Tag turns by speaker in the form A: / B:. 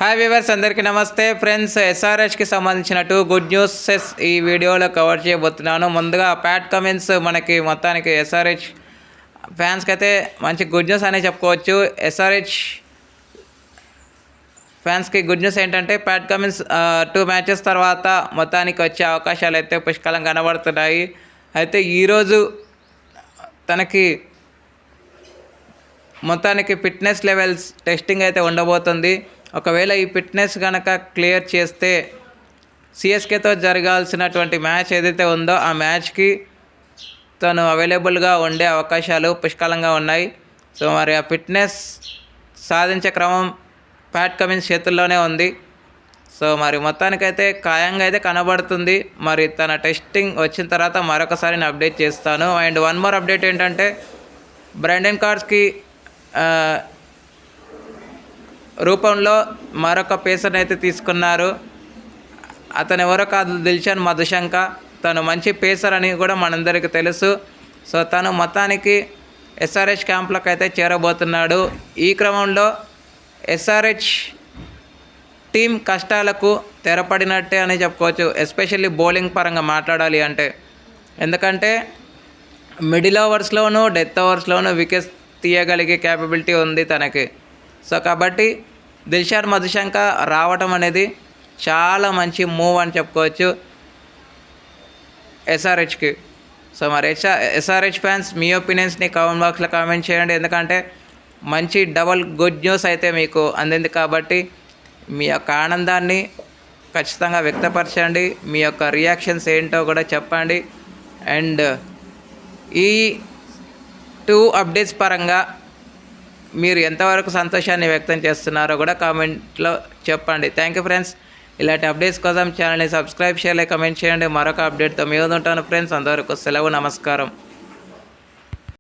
A: Hi viewers, అందరికీ నమస్తే friends. ఎస్ఆర్హెచ్కి సంబంధించిన గుడ్ న్యూసెస్ ఈ వీడియోలో కవర్ చేయబోతున్నాను. ముందుగా ప్యాట్ కమిన్స్ మనకి మొత్తానికి ఎస్ఆర్హెచ్ ఫ్యాన్స్కి అయితే మంచి గుడ్ న్యూస్ అనే చెప్పుకోవచ్చు. ఎస్ఆర్హెచ్ ఫ్యాన్స్కి గుడ్ న్యూస్ ఏంటంటే ప్యాట్ కమిన్స్ 2 మ్యాచెస్ తర్వాత మొత్తానికి వచ్చే అవకాశాలు అయితే పుష్కలం కనబడుతున్నాయి. అయితే ఈరోజు తనకి మొత్తానికి ఫిట్నెస్ లెవెల్స్ టెస్టింగ్ అయితే ఉండబోతుంది. ఒకవేళ ఈ ఫిట్నెస్ కనుక క్లియర్ చేస్తే సిఎస్కేతో జరగాల్సినటువంటి మ్యాచ్ ఏదైతే ఉందో ఆ మ్యాచ్కి తను అవైలబుల్గా ఉండే అవకాశాలు పుష్కలంగా ఉన్నాయి. సో మరి ఆ ఫిట్నెస్ సాధించే క్రమం ప్యాట్ కమిన్స్ చేతుల్లోనే ఉంది. సో మరి మొత్తానికైతే ఖాయంగా అయితే కనబడుతుంది. మరి తన టెస్టింగ్ వచ్చిన తర్వాత మరొకసారి నేను అప్డేట్ చేస్తాను. అండ్ వన్ మోర్ అప్డేట్ ఏంటంటే బ్రాండన్ కార్స్కి రూపంలో మరొక పేసర్ని అయితే తీసుకున్నారు. అతను ఎవరో కాదు, దిల్షన్ మధుశంక. తను మంచి పేసర్ అని కూడా మనందరికీ తెలుసు. సో తను మొత్తానికి ఎస్ఆర్హెచ్ క్యాంప్లోకి అయితే చేరబోతున్నాడు. ఈ క్రమంలో ఎస్ఆర్హెచ్ టీం కష్టాలకు తెరపడినట్టే అని చెప్పుకోవచ్చు, ఎస్పెషల్లీ బౌలింగ్ పరంగా మాట్లాడాలి అంటే. ఎందుకంటే మిడిల్ ఓవర్స్లోనూ డెత్ ఓవర్స్లోనూ వికెట్స్ తీయగలిగే క్యాపబిలిటీ ఉంది తనకి. సో కాబట్టి దిల్షాన్ మధుశంక రావటం అనేది చాలా మంచి మూవ్ అని చెప్పుకోవచ్చు ఎస్ఆర్హెచ్కి. సో మరి ఎస్ఆర్హెచ్ ఫ్యాన్స్ మీ ఒపీనియన్స్ని కామెంట్ బాక్స్లో కామెంట్ చేయండి. ఎందుకంటే మంచి డబల్ గుడ్ న్యూస్ అయితే మీకు అందింది కాబట్టి మీ యొక్క ఆనందాన్ని ఖచ్చితంగా వ్యక్తపరచండి. మీ యొక్క రియాక్షన్స్ ఏంటో కూడా చెప్పండి. అండ్ ఈ 2 అప్డేట్స్ పరంగా మీరు ఎంతవరకు సంతోషాన్ని వ్యక్తం చేస్తున్నారో కూడా కామెంట్లో చెప్పండి. Thank you friends. ఇలాంటి అప్డేట్స్ కోసం ఛానల్ని సబ్స్క్రైబ్ చేయాలి, కమెంట్ చేయండి. మరొక అప్డేట్తో మీ ముందు ఉంటాను ఫ్రెండ్స్. అంతవరకు సెలవు, నమస్కారం.